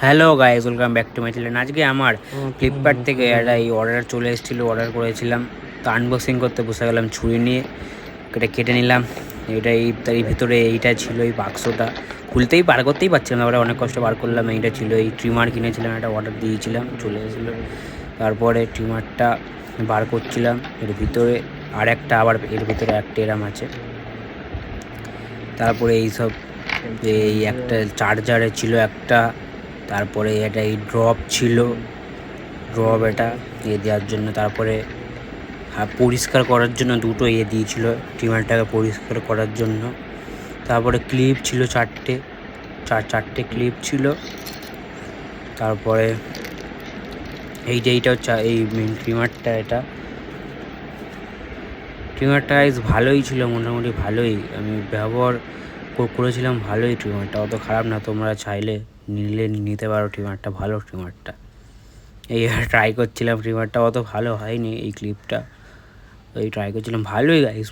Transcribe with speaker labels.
Speaker 1: Hello guys, welcome back to my channel. আজকে আমার Flipkart থেকে একটা এই অর্ডার চলে এসেছিলো, অর্ডার করেছিলাম। তো আনবক্সিং করতে বসে গেলাম, ছুরি নিয়ে এটা কেটে নিলাম। এটা তার ভিতরে এইটা ছিল, এই বাক্সটা খুলতেই বার করতেই পারছিলাম না, ওটা অনেক কষ্ট বার করলাম। এইটা ছিল, এই ট্রিমার কিনেছিলাম, একটা অর্ডার দিয়েছিলাম, চলে এসেছিলো। তারপরে ট্রিমারটা বার করছিলাম, এর ভিতরে আর একটা, আবার এর ভিতরে একটা এরাম আছে। তারপরে এইসব, এই একটা চার্জারে ছিল একটা, তারপরে এটা এই ড্রপ ছিল, ড্রপ এটা দেওয়ার জন্য। তারপরে পরিষ্কার করার জন্য দুটো দিয়েছিল, ট্রিমারটাকে পরিষ্কার করার জন্য। তারপরে ক্লিপ ছিল চারটে ক্লিপ ছিল। তারপরে এইটা হচ্ছে এই মেন ট্রিমারটা। ট্রিমারটা ভালোই ছিল, মোটামুটি ভালোই, আমি ব্যবহার করেছিলাম, ভালোই ট্রিমারটা, অত খারাপ না। তোমরা চাইলে নিতে পারো ট্রিমারটা, ভালো ট্রিমারটা। এই ট্রাই করছিলাম, ট্রিমারটা অত ভালো হয়নি, এই ক্লিপটা ট্রাই করছিলাম, ভালোই গাইস।